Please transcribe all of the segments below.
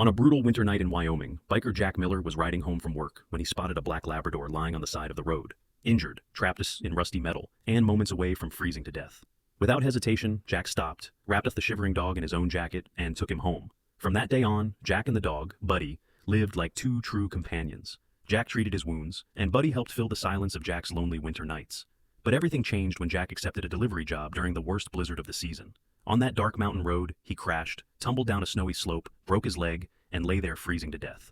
On a brutal winter night in Wyoming, biker Jack Miller was riding home from work when he spotted a black Labrador lying on the side of the road, injured, trapped in rusty metal, and moments away from freezing to death. Without hesitation, Jack stopped, wrapped up the shivering dog in his own jacket, and took him home. From that day on, Jack and the dog, Buddy, lived like two true companions. Jack treated his wounds, and Buddy helped fill the silence of Jack's lonely winter nights. But everything changed when Jack accepted a delivery job during the worst blizzard of the season. On that dark mountain road, he crashed, tumbled down a snowy slope, broke his leg, and lay there freezing to death.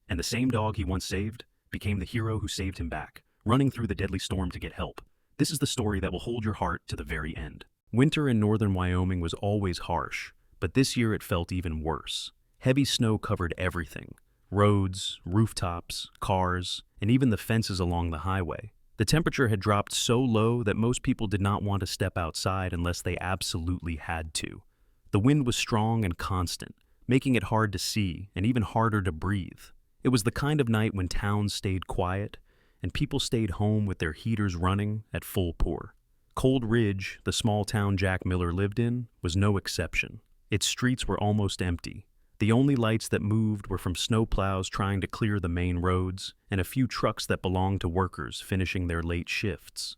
And the same dog he once saved became the hero who saved him back, running through the deadly storm to get help. This is the story that will hold your heart to the very end. Winter in northern Wyoming was always harsh, but this year it felt even worse. Heavy snow covered everything: roads, rooftops, cars, and even the fences along the highway. The temperature had dropped so low that most people did not want to step outside unless they absolutely had to. The wind was strong and constant, making it hard to see and even harder to breathe. It was the kind of night when towns stayed quiet and people stayed home with their heaters running at full pour. Cold Ridge, the small town Jack Miller lived in, was no exception. Its streets were almost empty. The only lights that moved were from snowplows trying to clear the main roads and a few trucks that belonged to workers finishing their late shifts.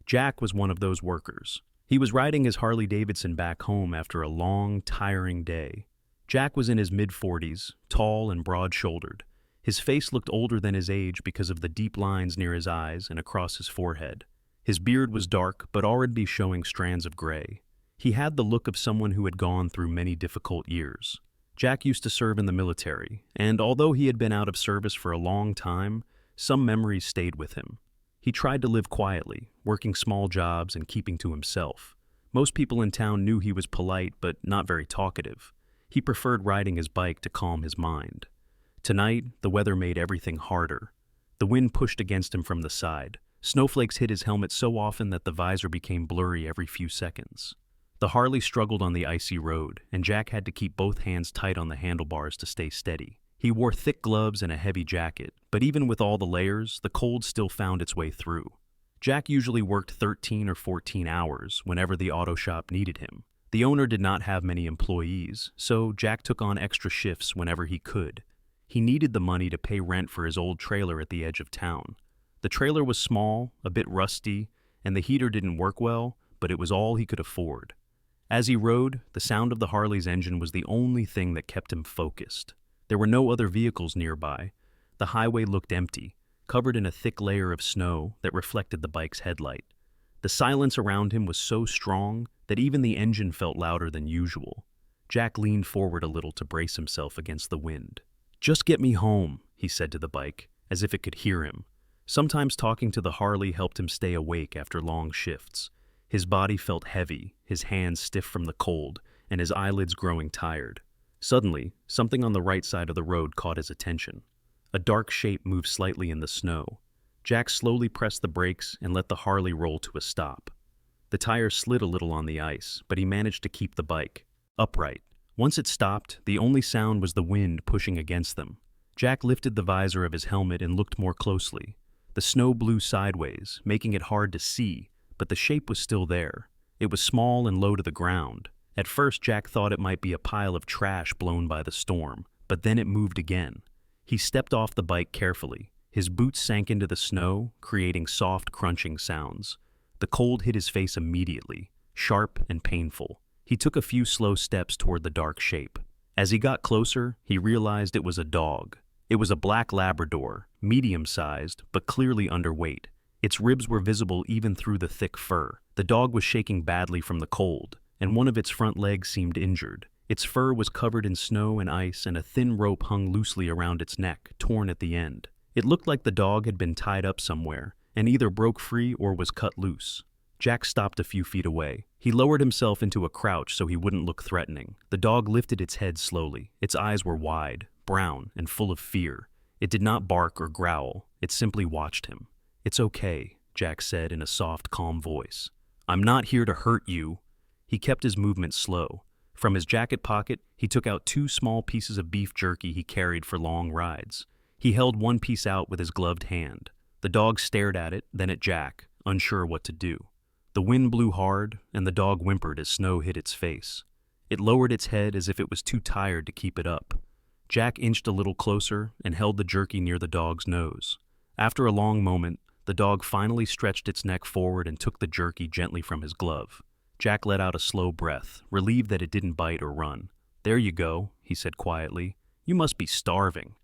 Jack was one of those workers. He was riding his Harley-Davidson back home after a long, tiring day. Jack was in his mid-40s, tall and broad-shouldered. His face looked older than his age because of the deep lines near his eyes and across his forehead. His beard was dark but already showing strands of gray. He had the look of someone who had gone through many difficult years. Jack used to serve in the military, and although he had been out of service for a long time, some memories stayed with him. He tried to live quietly, working small jobs and keeping to himself. Most people in town knew he was polite but not very talkative. He preferred riding his bike to calm his mind. Tonight, the weather made everything harder. The wind pushed against him from the side. Snowflakes hit his helmet so often that the visor became blurry every few seconds. The Harley struggled on the icy road, and Jack had to keep both hands tight on the handlebars to stay steady. He wore thick gloves and a heavy jacket, but even with all the layers, the cold still found its way through. Jack usually worked 13 or 14 hours whenever the auto shop needed him. The owner did not have many employees, so Jack took on extra shifts whenever he could. He needed the money to pay rent for his old trailer at the edge of town. The trailer was small, a bit rusty, and the heater didn't work well, but it was all he could afford. As he rode, the sound of the Harley's engine was the only thing that kept him focused. There were no other vehicles nearby. The highway looked empty, covered in a thick layer of snow that reflected the bike's headlight. The silence around him was so strong that even the engine felt louder than usual. Jack leaned forward a little to brace himself against the wind. "Just get me home," he said to the bike, as if it could hear him. Sometimes talking to the Harley helped him stay awake after long shifts. His body felt heavy, his hands stiff from the cold, and his eyelids growing tired. Suddenly, something on the right side of the road caught his attention. A dark shape moved slightly in the snow. Jack slowly pressed the brakes and let the Harley roll to a stop. The tires slid a little on the ice, but he managed to keep the bike upright. Once it stopped, the only sound was the wind pushing against them. Jack lifted the visor of his helmet and looked more closely. The snow blew sideways, making it hard to see, but the shape was still there. It was small and low to the ground. At first, Jack thought it might be a pile of trash blown by the storm, but then it moved again. He stepped off the bike carefully. His boots sank into the snow, creating soft, crunching sounds. The cold hit his face immediately, sharp and painful. He took a few slow steps toward the dark shape. As he got closer, he realized it was a dog. It was a black Labrador, medium-sized, but clearly underweight. Its ribs were visible even through the thick fur. The dog was shaking badly from the cold, and one of its front legs seemed injured. Its fur was covered in snow and ice, and a thin rope hung loosely around its neck, torn at the end. It looked like the dog had been tied up somewhere, and either broke free or was cut loose. Jack stopped a few feet away. He lowered himself into a crouch so he wouldn't look threatening. The dog lifted its head slowly. Its eyes were wide, brown, and full of fear. It did not bark or growl. It simply watched him. "It's okay," Jack said in a soft, calm voice. "I'm not here to hurt you." He kept his movement slow. From his jacket pocket, he took out 2 small pieces of beef jerky he carried for long rides. He held one piece out with his gloved hand. The dog stared at it, then at Jack, unsure what to do. The wind blew hard, and the dog whimpered as snow hit its face. It lowered its head as if it was too tired to keep it up. Jack inched a little closer and held the jerky near the dog's nose. After a long moment, the dog finally stretched its neck forward and took the jerky gently from his glove. Jack let out a slow breath, relieved that it didn't bite or run. "There you go," he said quietly. "You must be starving."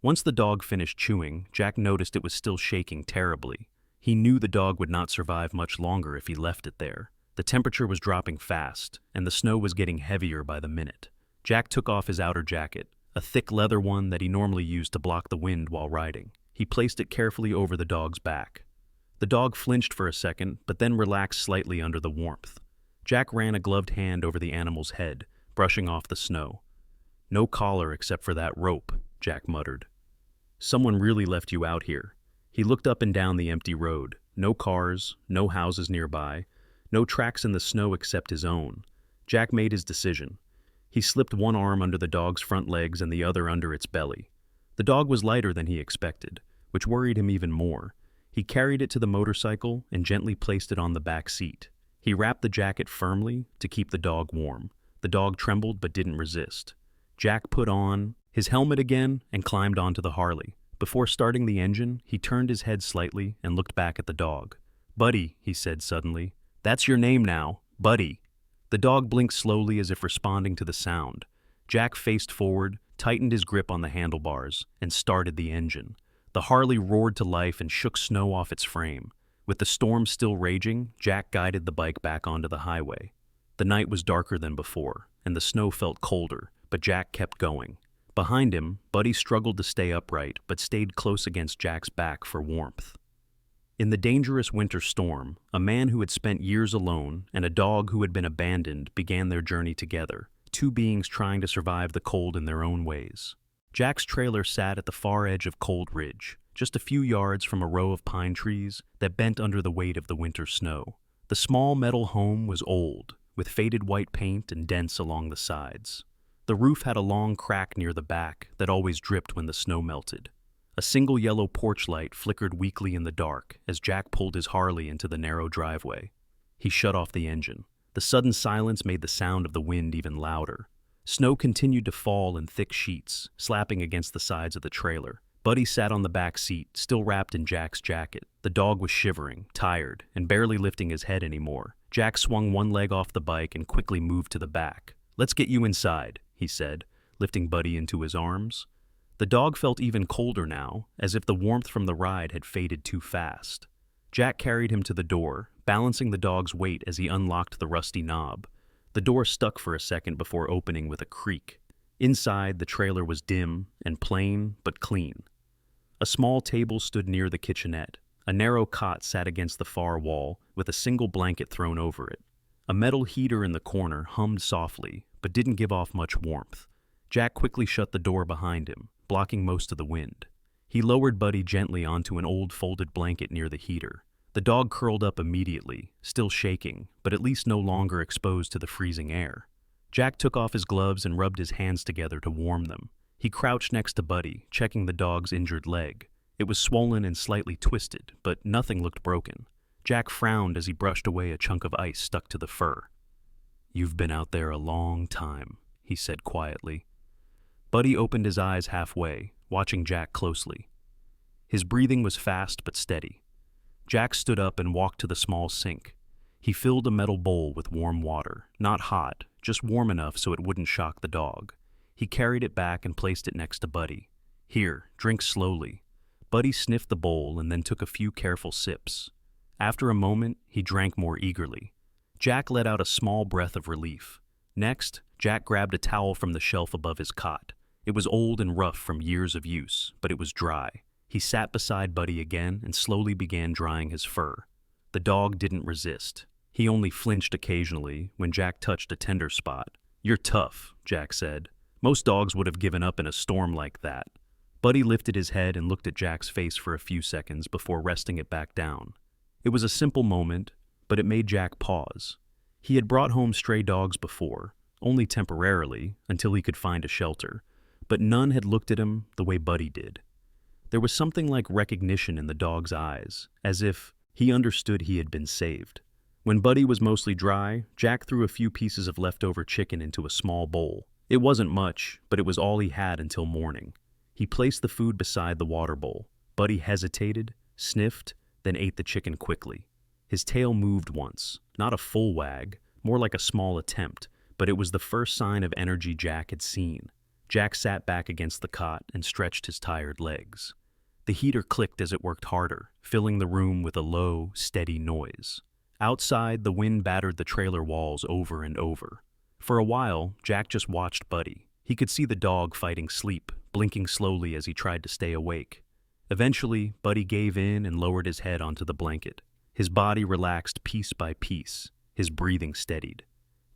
Once the dog finished chewing, Jack noticed it was still shaking terribly. He knew the dog would not survive much longer if he left it there. The temperature was dropping fast, and the snow was getting heavier by the minute. Jack took off his outer jacket, a thick leather one that he normally used to block the wind while riding. He placed it carefully over the dog's back. The dog flinched for a second, but then relaxed slightly under the warmth. Jack ran a gloved hand over the animal's head, brushing off the snow. "No collar except for that rope," Jack muttered. "Someone really left you out here." He looked up and down the empty road. No cars, no houses nearby, no tracks in the snow except his own. Jack made his decision. He slipped one arm under the dog's front legs and the other under its belly. The dog was lighter than he expected, which worried him even more. He carried it to the motorcycle and gently placed it on the back seat. He wrapped the jacket firmly to keep the dog warm. The dog trembled but didn't resist. Jack put on his helmet again and climbed onto the Harley. Before starting the engine, he turned his head slightly and looked back at the dog. "Buddy," he said suddenly. "That's your name now, Buddy." The dog blinked slowly as if responding to the sound. Jack faced forward, tightened his grip on the handlebars, and started the engine. The Harley roared to life and shook snow off its frame. With the storm still raging, Jack guided the bike back onto the highway. The night was darker than before, and the snow felt colder, but Jack kept going. Behind him, Buddy struggled to stay upright, but stayed close against Jack's back for warmth. In the dangerous winter storm, a man who had spent years alone and a dog who had been abandoned began their journey together, two beings trying to survive the cold in their own ways. Jack's trailer sat at the far edge of Cold Ridge, just a few yards from a row of pine trees that bent under the weight of the winter snow. The small metal home was old, with faded white paint and dents along the sides. The roof had a long crack near the back that always dripped when the snow melted. A single yellow porch light flickered weakly in the dark as Jack pulled his Harley into the narrow driveway. He shut off the engine. The sudden silence made the sound of the wind even louder. Snow continued to fall in thick sheets, slapping against the sides of the trailer. Buddy sat on the back seat, still wrapped in Jack's jacket. The dog was shivering, tired, and barely lifting his head anymore. Jack swung one leg off the bike and quickly moved to the back. "Let's get you inside," he said, lifting Buddy into his arms. The dog felt even colder now, as if the warmth from the ride had faded too fast. Jack carried him to the door, balancing the dog's weight as he unlocked the rusty knob. The door stuck for a second before opening with a creak. Inside, the trailer was dim and plain but clean. A small table stood near the kitchenette. A narrow cot sat against the far wall, with a single blanket thrown over it. A metal heater in the corner hummed softly, but didn't give off much warmth. Jack quickly shut the door behind him, blocking most of the wind. He lowered Buddy gently onto an old folded blanket near the heater. The dog curled up immediately, still shaking, but at least no longer exposed to the freezing air. Jack took off his gloves and rubbed his hands together to warm them. He crouched next to Buddy, checking the dog's injured leg. It was swollen and slightly twisted, but nothing looked broken. Jack frowned as he brushed away a chunk of ice stuck to the fur. "You've been out there a long time," he said quietly. Buddy opened his eyes halfway, watching Jack closely. His breathing was fast but steady. Jack stood up and walked to the small sink. He filled a metal bowl with warm water, not hot, just warm enough so it wouldn't shock the dog. He carried it back and placed it next to Buddy. "Here, drink slowly." Buddy sniffed the bowl and then took a few careful sips. After a moment, he drank more eagerly. Jack let out a small breath of relief. Next, Jack grabbed a towel from the shelf above his cot. It was old and rough from years of use, but it was dry. He sat beside Buddy again and slowly began drying his fur. The dog didn't resist. He only flinched occasionally when Jack touched a tender spot. "You're tough," Jack said. "Most dogs would have given up in a storm like that." Buddy lifted his head and looked at Jack's face for a few seconds before resting it back down. It was a simple moment, but it made Jack pause. He had brought home stray dogs before, only temporarily, until he could find a shelter, but none had looked at him the way Buddy did. There was something like recognition in the dog's eyes, as if he understood he had been saved. When Buddy was mostly dry, Jack threw a few pieces of leftover chicken into a small bowl. It wasn't much, but it was all he had until morning. He placed the food beside the water bowl. Buddy hesitated, sniffed, then ate the chicken quickly. His tail moved once, not a full wag, more like a small attempt, but it was the first sign of energy Jack had seen. Jack sat back against the cot and stretched his tired legs. The heater clicked as it worked harder, filling the room with a low, steady noise. Outside, the wind battered the trailer walls over and over. For a while, Jack just watched Buddy. He could see the dog fighting sleep, blinking slowly as he tried to stay awake. Eventually, Buddy gave in and lowered his head onto the blanket. His body relaxed piece by piece. His breathing steadied.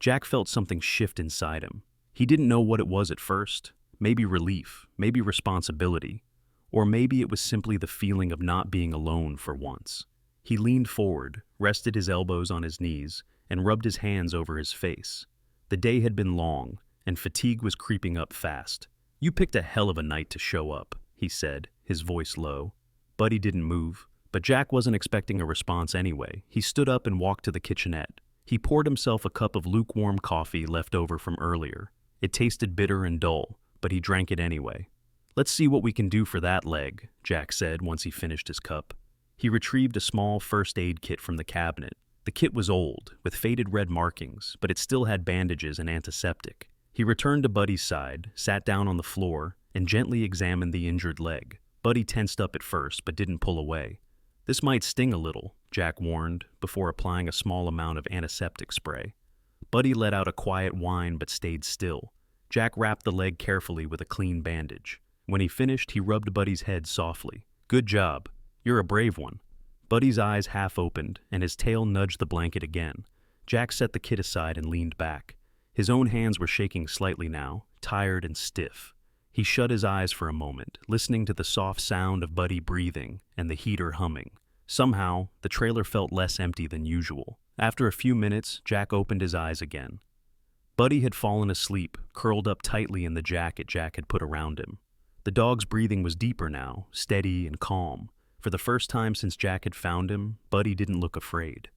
Jack felt something shift inside him. He didn't know what it was at first. Maybe relief, maybe responsibility, or maybe it was simply the feeling of not being alone for once. He leaned forward, rested his elbows on his knees, and rubbed his hands over his face. The day had been long, and fatigue was creeping up fast. "You picked a hell of a night to show up," he said, his voice low. Buddy didn't move, but Jack wasn't expecting a response anyway. He stood up and walked to the kitchenette. He poured himself a cup of lukewarm coffee left over from earlier. It tasted bitter and dull, but he drank it anyway. "Let's see what we can do for that leg," Jack said once he finished his cup. He retrieved a small first aid kit from the cabinet. The kit was old, with faded red markings, but it still had bandages and antiseptic. He returned to Buddy's side, sat down on the floor, and gently examined the injured leg. Buddy tensed up at first, but didn't pull away. "This might sting a little," Jack warned, before applying a small amount of antiseptic spray. Buddy let out a quiet whine but stayed still. Jack wrapped the leg carefully with a clean bandage. When he finished, he rubbed Buddy's head softly. "Good job. You're a brave one." Buddy's eyes half opened, and his tail nudged the blanket again. Jack set the kit aside and leaned back. His own hands were shaking slightly now, tired and stiff. He shut his eyes for a moment, listening to the soft sound of Buddy breathing and the heater humming. Somehow, the trailer felt less empty than usual. After a few minutes, Jack opened his eyes again. Buddy had fallen asleep, curled up tightly in the jacket Jack had put around him. The dog's breathing was deeper now, steady and calm. For the first time since Jack had found him, Buddy didn't look afraid.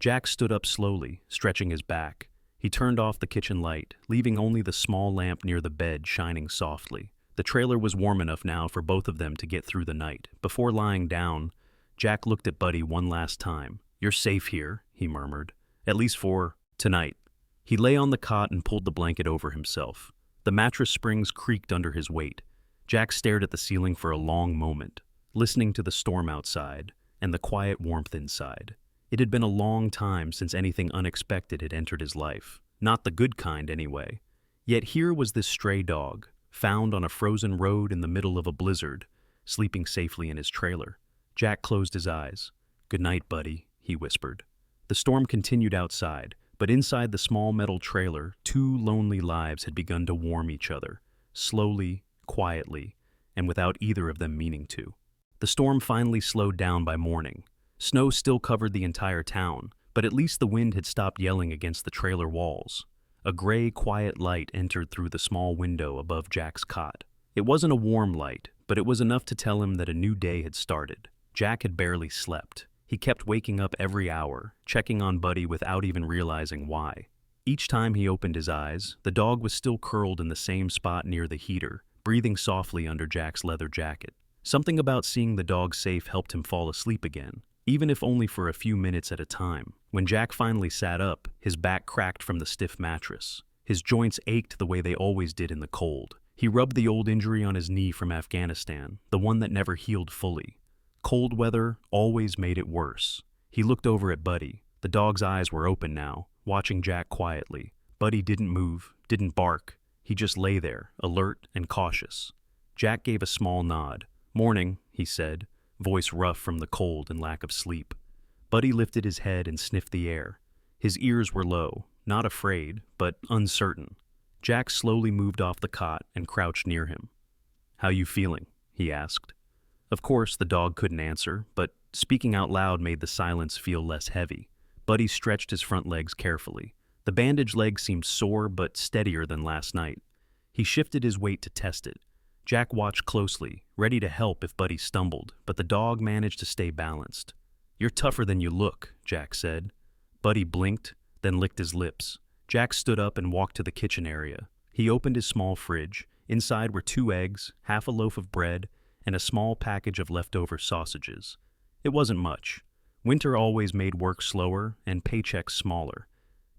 Jack stood up slowly, stretching his back. He turned off the kitchen light, leaving only the small lamp near the bed shining softly. The trailer was warm enough now for both of them to get through the night. Before lying down, Jack looked at Buddy one last time. "You're safe here," he murmured. "At least for tonight." He lay on the cot and pulled the blanket over himself. The mattress springs creaked under his weight. Jack stared at the ceiling for a long moment, listening to the storm outside and the quiet warmth inside. It had been a long time since anything unexpected had entered his life. Not the good kind, anyway. Yet here was this stray dog, found on a frozen road in the middle of a blizzard, sleeping safely in his trailer. Jack closed his eyes. "Good night, Buddy," he whispered. The storm continued outside, but inside the small metal trailer, two lonely lives had begun to warm each other, slowly, quietly, and without either of them meaning to. The storm finally slowed down by morning. Snow still covered the entire town, but at least the wind had stopped yelling against the trailer walls. A gray, quiet light entered through the small window above Jack's cot. It wasn't a warm light, but it was enough to tell him that a new day had started. Jack had barely slept. He kept waking up every hour, checking on Buddy without even realizing why. Each time he opened his eyes, the dog was still curled in the same spot near the heater, breathing softly under Jack's leather jacket. Something about seeing the dog safe helped him fall asleep again, even if only for a few minutes at a time. When Jack finally sat up, his back cracked from the stiff mattress. His joints ached the way they always did in the cold. He rubbed the old injury on his knee from Afghanistan, the one that never healed fully. Cold weather always made it worse. He looked over at Buddy. The dog's eyes were open now, watching Jack quietly. Buddy didn't move, didn't bark. He just lay there, alert and cautious. Jack gave a small nod. "Morning," he said, voice rough from the cold and lack of sleep. Buddy lifted his head and sniffed the air. His ears were low, not afraid, but uncertain. Jack slowly moved off the cot and crouched near him. "How you feeling?" he asked. Of course, the dog couldn't answer, but speaking out loud made the silence feel less heavy. Buddy stretched his front legs carefully. The bandaged leg seemed sore but steadier than last night. He shifted his weight to test it. Jack watched closely, ready to help if Buddy stumbled, but the dog managed to stay balanced. "You're tougher than you look," Jack said. Buddy blinked, then licked his lips. Jack stood up and walked to the kitchen area. He opened his small fridge. Inside were 2 eggs, half a loaf of bread, and a small package of leftover sausages. It wasn't much. Winter always made work slower and paychecks smaller.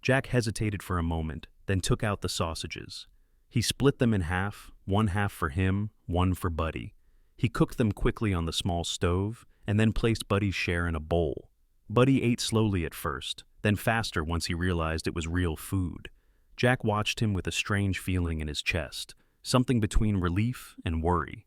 Jack hesitated for a moment, then took out the sausages. He split them in half, 1 half for him, 1 for Buddy. He cooked them quickly on the small stove, and then placed Buddy's share in a bowl. Buddy ate slowly at first, then faster once he realized it was real food. Jack watched him with a strange feeling in his chest, something between relief and worry.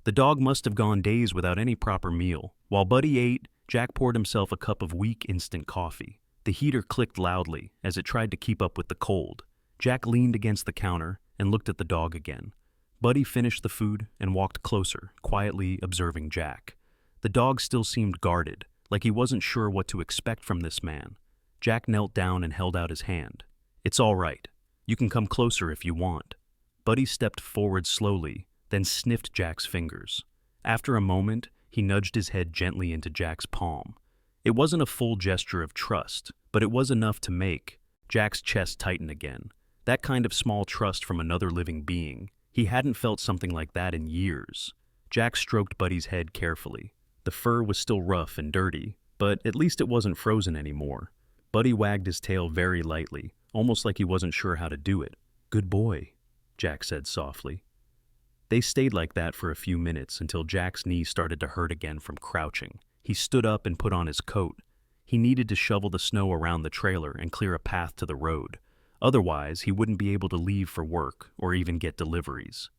The dog must have gone days without any proper meal. While Buddy ate, Jack poured himself a cup of weak instant coffee. The heater clicked loudly as it tried to keep up with the cold. Jack leaned against the counter and looked at the dog again. Buddy finished the food and walked closer, quietly observing Jack. The dog still seemed guarded, like he wasn't sure what to expect from this man. Jack knelt down and held out his hand. "It's all right. You can come closer if you want." Buddy stepped forward slowly, then sniffed Jack's fingers. After a moment, he nudged his head gently into Jack's palm. It wasn't a full gesture of trust, but it was enough to make Jack's chest tighten again. That kind of small trust from another living being. He hadn't felt something like that in years. Jack stroked Buddy's head carefully. The fur was still rough and dirty, but at least it wasn't frozen anymore. Buddy wagged his tail very lightly, almost like he wasn't sure how to do it. "Good boy," Jack said softly. They stayed like that for a few minutes until Jack's knee started to hurt again from crouching. He stood up and put on his coat. He needed to shovel the snow around the trailer and clear a path to the road. Otherwise, he wouldn't be able to leave for work or even get deliveries.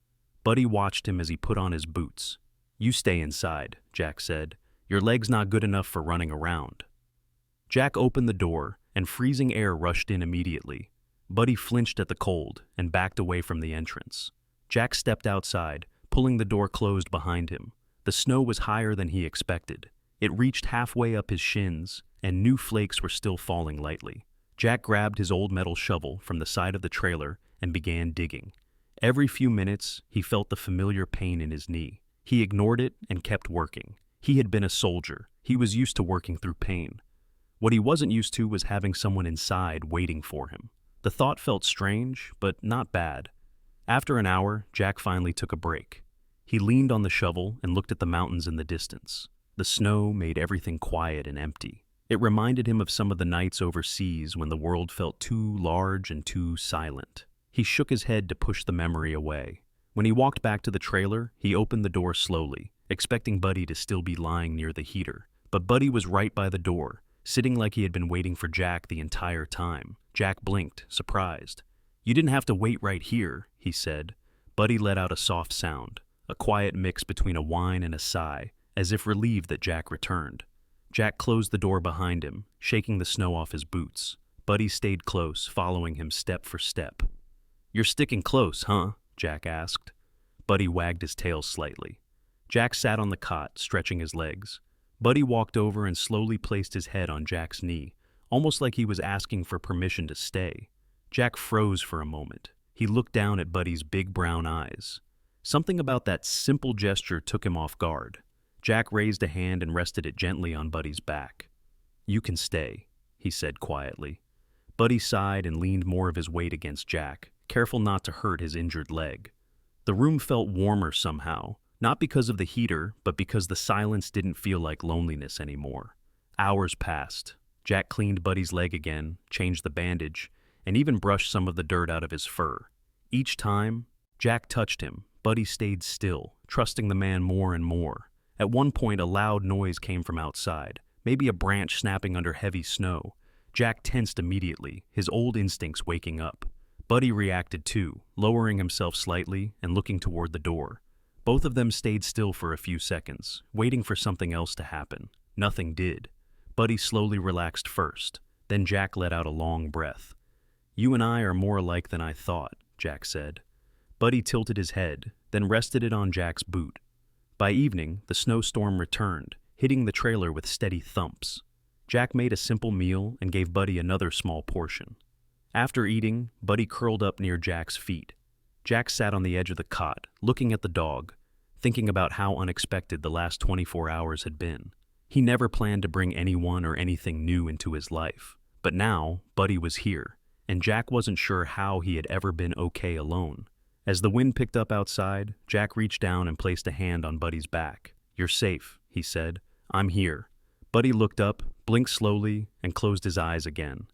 Buddy watched him as he put on his boots. "You stay inside," Jack said. "Your leg's not good enough for running around." Jack opened the door, and freezing air rushed in immediately. Buddy flinched at the cold and backed away from the entrance. Jack stepped outside, pulling the door closed behind him. The snow was higher than he expected. It reached halfway up his shins, and new flakes were still falling lightly. Jack grabbed his old metal shovel from the side of the trailer and began digging. Every few minutes, he felt the familiar pain in his knee. He ignored it and kept working. He had been a soldier. He was used to working through pain. What he wasn't used to was having someone inside waiting for him. The thought felt strange, but not bad. After an hour, Jack finally took a break. He leaned on the shovel and looked at the mountains in the distance. The snow made everything quiet and empty. It reminded him of some of the nights overseas when the world felt too large and too silent. He shook his head to push the memory away. When he walked back to the trailer, he opened the door slowly, expecting Buddy to still be lying near the heater. But Buddy was right by the door, sitting like he had been waiting for Jack the entire time. Jack blinked, surprised. "You didn't have to wait right here," he said. Buddy let out a soft sound, a quiet mix between a whine and a sigh, as if relieved that Jack returned. Jack closed the door behind him, shaking the snow off his boots. Buddy stayed close, following him step for step. "You're sticking close, huh?" Jack asked. Buddy wagged his tail slightly. Jack sat on the cot, stretching his legs. Buddy walked over and slowly placed his head on Jack's knee, almost like he was asking for permission to stay. Jack froze for a moment. He looked down at Buddy's big brown eyes. Something about that simple gesture took him off guard. Jack raised a hand and rested it gently on Buddy's back. "You can stay," he said quietly. Buddy sighed and leaned more of his weight against Jack, careful not to hurt his injured leg. The room felt warmer somehow, not because of the heater, but because the silence didn't feel like loneliness anymore. Hours passed. Jack cleaned Buddy's leg again, changed the bandage, and even brushed some of the dirt out of his fur. Each time Jack touched him, Buddy stayed still, trusting the man more and more. At one point, a loud noise came from outside, maybe a branch snapping under heavy snow. Jack tensed immediately, his old instincts waking up. Buddy reacted too, lowering himself slightly and looking toward the door. Both of them stayed still for a few seconds, waiting for something else to happen. Nothing did. Buddy slowly relaxed first. Then Jack let out a long breath. "You and I are more alike than I thought," Jack said. Buddy tilted his head, then rested it on Jack's boot. By evening, the snowstorm returned, hitting the trailer with steady thumps. Jack made a simple meal and gave Buddy another small portion. After eating, Buddy curled up near Jack's feet. Jack sat on the edge of the cot, looking at the dog, thinking about how unexpected the last 24 hours had been. He never planned to bring anyone or anything new into his life. But now, Buddy was here. and Jack wasn't sure how he had ever been okay alone. As the wind picked up outside, Jack reached down and placed a hand on Buddy's back. "You're safe," he said. "I'm here." Buddy looked up, blinked slowly, and closed his eyes again.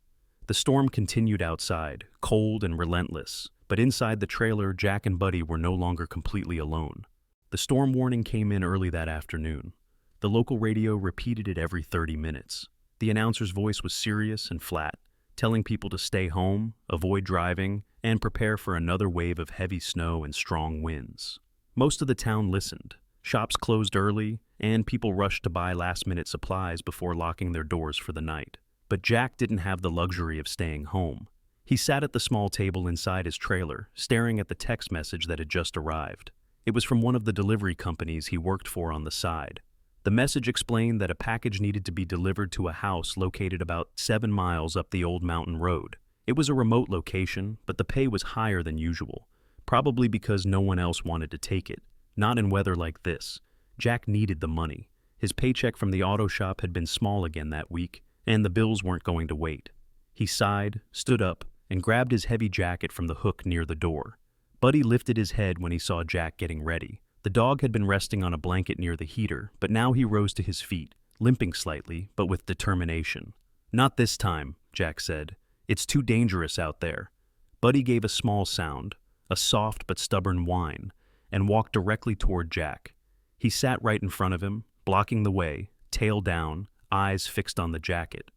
The storm continued outside, cold and relentless, but inside the trailer, Jack and Buddy were no longer completely alone. The storm warning came in early that afternoon. The local radio repeated it every 30 minutes. The announcer's voice was serious and flat, telling people to stay home, avoid driving, and prepare for another wave of heavy snow and strong winds. Most of the town listened. Shops closed early, and people rushed to buy last-minute supplies before locking their doors for the night. But Jack didn't have the luxury of staying home. He sat at the small table inside his trailer, staring at the text message that had just arrived. It was from one of the delivery companies he worked for on the side. The message explained that a package needed to be delivered to a house located about 7 miles up the old mountain road. It was a remote location, but the pay was higher than usual, probably because no one else wanted to take it. Not in weather like this. Jack needed the money. His paycheck from the auto shop had been small again that week, and the bills weren't going to wait. He sighed, stood up, and grabbed his heavy jacket from the hook near the door. Buddy lifted his head when he saw Jack getting ready. The dog had been resting on a blanket near the heater, but now he rose to his feet, limping slightly, but with determination. "Not this time," Jack said. "It's too dangerous out there." Buddy gave a small sound, a soft but stubborn whine, and walked directly toward Jack. He sat right in front of him, blocking the way, tail down, eyes fixed on the jacket.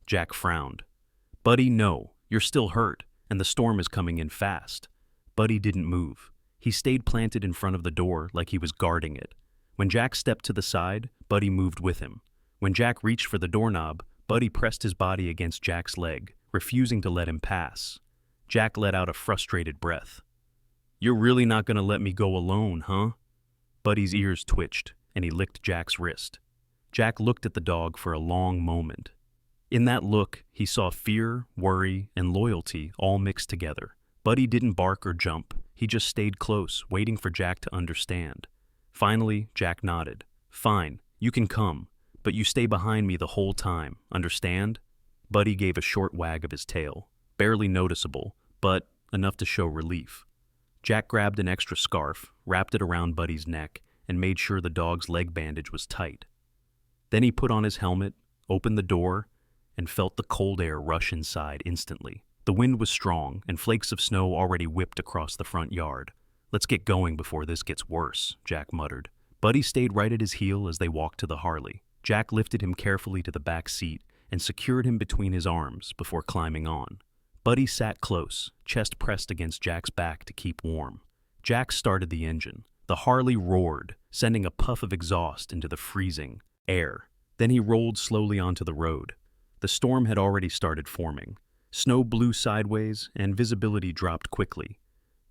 Jack frowned. "Buddy, no, you're still hurt, and the storm is coming in fast." Buddy didn't move. He stayed planted in front of the door like he was guarding it. When Jack stepped to the side, Buddy moved with him. When Jack reached for the doorknob, Buddy pressed his body against Jack's leg, refusing to let him pass. Jack let out a frustrated breath. "You're really not going to let me go alone, huh?" Buddy's ears twitched, and he licked Jack's wrist. Jack looked at the dog for a long moment. In that look, he saw fear, worry, and loyalty all mixed together. Buddy didn't bark or jump. He just stayed close, waiting for Jack to understand. Finally, Jack nodded. "Fine, you can come, but you stay behind me the whole time, understand?" Buddy gave a short wag of his tail, barely noticeable, but enough to show relief. Jack grabbed an extra scarf, wrapped it around Buddy's neck, and made sure the dog's leg bandage was tight. Then he put on his helmet, opened the door, and felt the cold air rush inside instantly. The wind was strong, and flakes of snow already whipped across the front yard. "Let's get going before this gets worse," Jack muttered. Buddy stayed right at his heel as they walked to the Harley. Jack lifted him carefully to the back seat and secured him between his arms before climbing on. Buddy sat close, chest pressed against Jack's back to keep warm. Jack started the engine. The Harley roared, sending a puff of exhaust into the freezing air. Then he rolled slowly onto the road. The storm had already started forming. Snow blew sideways, and visibility dropped quickly.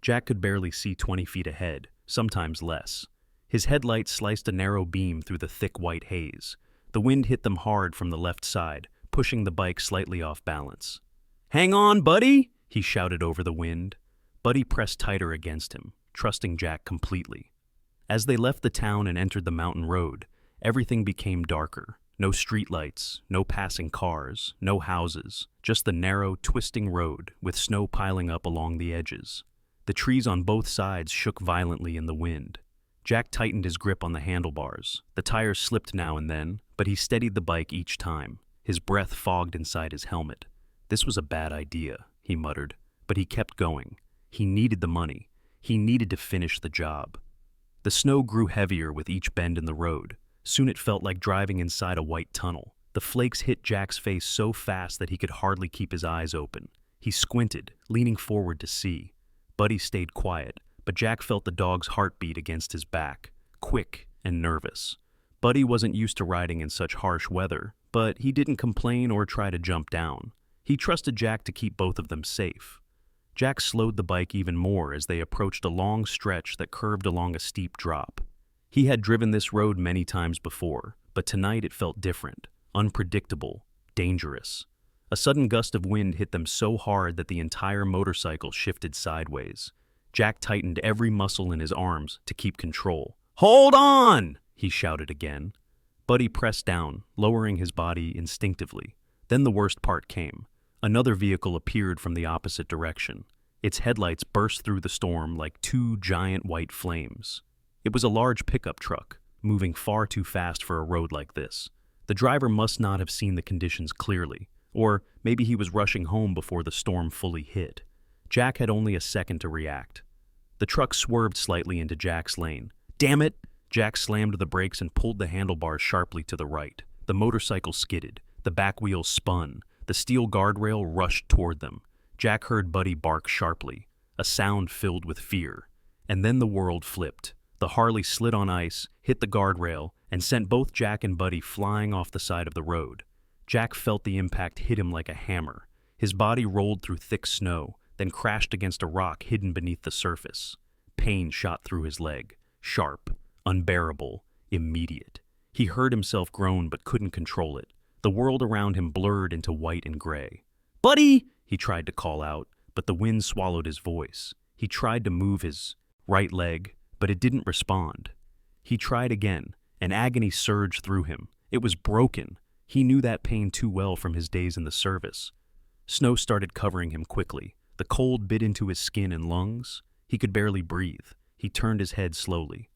Jack could barely see 20 feet ahead, sometimes less. His headlights sliced a narrow beam through the thick white haze. The wind hit them hard from the left side, pushing the bike slightly off balance. "Hang on, Buddy!" he shouted over the wind. Buddy pressed tighter against him, trusting Jack completely. As they left the town and entered the mountain road, everything became darker. No streetlights, no passing cars, no houses, just the narrow, twisting road with snow piling up along the edges. The trees on both sides shook violently in the wind. Jack tightened his grip on the handlebars. The tires slipped now and then, but he steadied the bike each time. His breath fogged inside his helmet. "This was a bad idea," he muttered, but he kept going. He needed the money. He needed to finish the job. The snow grew heavier with each bend in the road. Soon it felt like driving inside a white tunnel. The flakes hit Jack's face so fast that he could hardly keep his eyes open. He squinted, leaning forward to see. Buddy stayed quiet, but Jack felt the dog's heartbeat against his back, quick and nervous. Buddy wasn't used to riding in such harsh weather, but he didn't complain or try to jump down. He trusted Jack to keep both of them safe. Jack slowed the bike even more as they approached a long stretch that curved along a steep drop. He had driven this road many times before, but tonight it felt different, unpredictable, dangerous. A sudden gust of wind hit them so hard that the entire motorcycle shifted sideways. Jack tightened every muscle in his arms to keep control. "Hold on!" he shouted again. Buddy pressed down, lowering his body instinctively. Then the worst part came. Another vehicle appeared from the opposite direction. Its headlights burst through the storm like two giant white flames. It was a large pickup truck, moving far too fast for a road like this. The driver must not have seen the conditions clearly, or maybe he was rushing home before the storm fully hit. Jack had only a second to react. The truck swerved slightly into Jack's lane. Damn it! Jack slammed the brakes and pulled the handlebars sharply to the right. The motorcycle skidded. The back wheels spun. The steel guardrail rushed toward them. Jack heard Buddy bark sharply, a sound filled with fear. And then the world flipped. The Harley slid on ice, hit the guardrail, and sent both Jack and Buddy flying off the side of the road. Jack felt the impact hit him like a hammer. His body rolled through thick snow, then crashed against a rock hidden beneath the surface. Pain shot through his leg, sharp, unbearable, immediate. He heard himself groan but couldn't control it. The world around him blurred into white and gray. "Buddy!" he tried to call out, but the wind swallowed his voice. He tried to move his right leg, but it didn't respond. He tried again, and agony surged through him. It was broken. He knew that pain too well from his days in the service. Snow started covering him quickly. The cold bit into his skin and lungs. He could barely breathe. He turned his head slowly.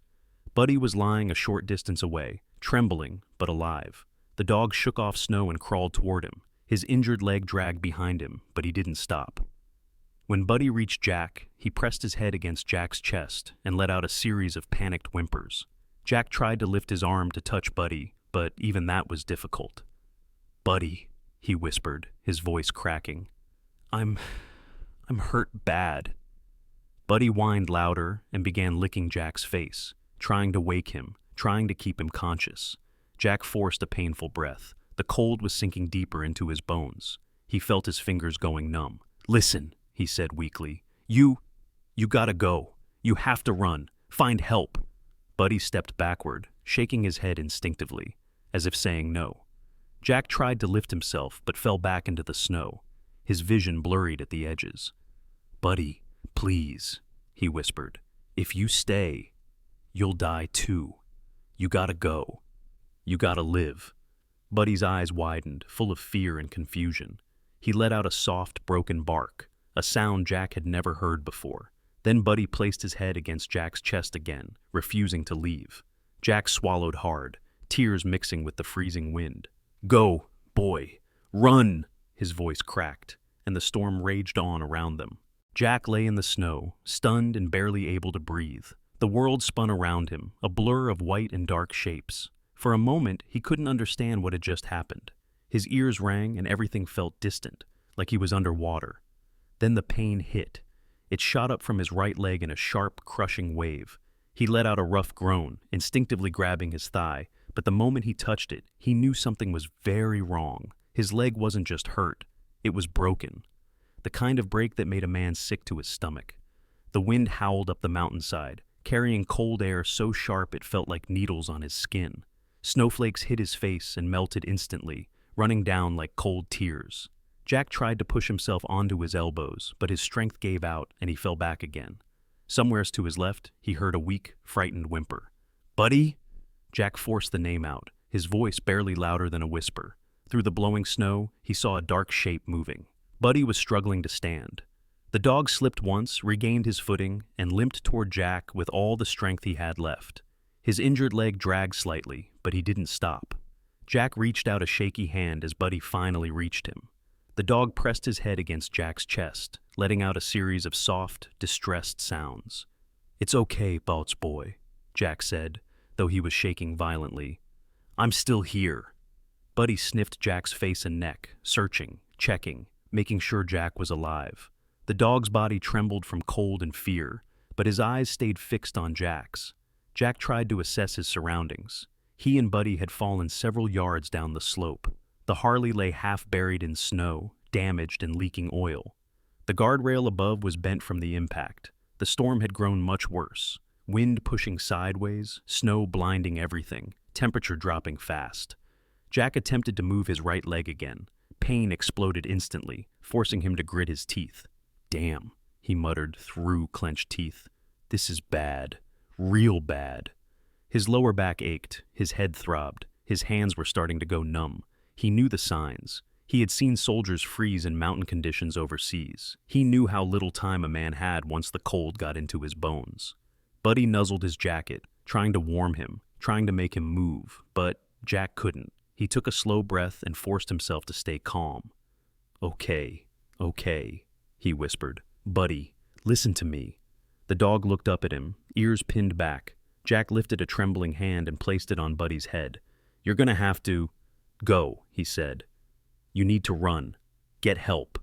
Buddy was lying a short distance away, trembling but alive. The dog shook off snow and crawled toward him. His injured leg dragged behind him, but he didn't stop. When Buddy reached Jack, he pressed his head against Jack's chest and let out a series of panicked whimpers. Jack tried to lift his arm to touch Buddy, but even that was difficult. "Buddy," he whispered, his voice cracking. I'm hurt bad." Buddy whined louder and began licking Jack's face, trying to wake him, trying to keep him conscious. Jack forced a painful breath. The cold was sinking deeper into his bones. He felt his fingers going numb. "Listen," he said weakly. You gotta go. You have to run. Find help." Buddy stepped backward, shaking his head instinctively, as if saying no. Jack tried to lift himself, but fell back into the snow. His vision blurred at the edges. "Buddy, please," he whispered. "If you stay, you'll die too. You gotta go. You gotta live." Buddy's eyes widened, full of fear and confusion. He let out a soft, broken bark, a sound Jack had never heard before. Then Buddy placed his head against Jack's chest again, refusing to leave. Jack swallowed hard, tears mixing with the freezing wind. "Go, boy. Run!" His voice cracked, and the storm raged on around them. Jack lay in the snow, stunned and barely able to breathe. The world spun around him, a blur of white and dark shapes. For a moment, he couldn't understand what had just happened. His ears rang and everything felt distant, like he was underwater. Then the pain hit. It shot up from his right leg in a sharp, crushing wave. He let out a rough groan, instinctively grabbing his thigh, but the moment he touched it, he knew something was very wrong. His leg wasn't just hurt, it was broken. The kind of break that made a man sick to his stomach. The wind howled up the mountainside, carrying cold air so sharp it felt like needles on his skin. Snowflakes hit his face and melted instantly, running down like cold tears. Jack tried to push himself onto his elbows, but his strength gave out and he fell back again. Somewheres to his left, he heard a weak, frightened whimper. "Buddy?" Jack forced the name out, his voice barely louder than a whisper. Through the blowing snow, he saw a dark shape moving. Buddy was struggling to stand. The dog slipped once, regained his footing, and limped toward Jack with all the strength he had left. His injured leg dragged slightly, but he didn't stop. Jack reached out a shaky hand as Buddy finally reached him. The dog pressed his head against Jack's chest, letting out a series of soft, distressed sounds. "It's okay, Balt's boy," Jack said, though he was shaking violently. "I'm still here." Buddy sniffed Jack's face and neck, searching, checking, making sure Jack was alive. The dog's body trembled from cold and fear, but his eyes stayed fixed on Jack's. Jack tried to assess his surroundings. He and Buddy had fallen several yards down the slope. The Harley lay half buried in snow, damaged and leaking oil. The guardrail above was bent from the impact. The storm had grown much worse. Wind pushing sideways, snow blinding everything, temperature dropping fast. Jack attempted to move his right leg again. Pain exploded instantly, forcing him to grit his teeth. "Damn," he muttered through clenched teeth. "This is bad. Real bad." His lower back ached, his head throbbed, his hands were starting to go numb. He knew the signs. He had seen soldiers freeze in mountain conditions overseas. He knew how little time a man had once the cold got into his bones. Buddy nuzzled his jacket, trying to warm him, trying to make him move, but Jack couldn't. He took a slow breath and forced himself to stay calm. Okay, he whispered. Buddy, listen to me. The dog looked up at him, ears pinned back. Jack lifted a trembling hand and placed it on Buddy's head. You're gonna have to... Go, he said. You need to run. Get help.